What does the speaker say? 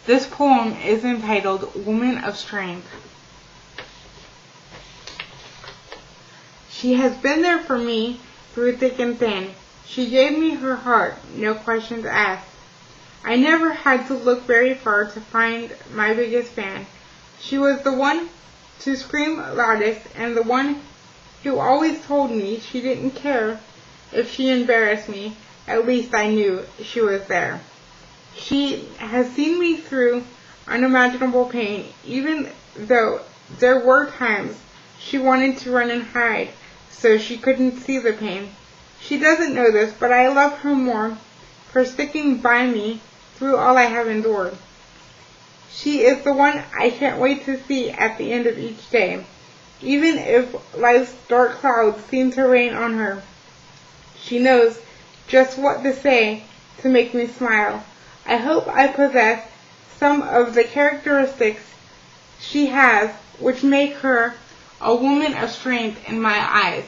This poem is entitled Woman of Strength. She has been there for me through thick and thin. She gave me her heart, no questions asked. I never had to look very far to find my biggest fan. She was the one to scream loudest and the one who always told me she didn't care if she embarrassed me. At least I knew she was there. She has seen me through unimaginable pain, even though there were times she wanted to run and hide so she couldn't see the pain. She doesn't know this, but I love her more for sticking by me through all I have endured. She is the one I can't wait to see at the end of each day, even if life's dark clouds seem to rain on her. She knows just what to say to make me smile. I hope I possess some of the characteristics she has which make her a woman of strength in my eyes.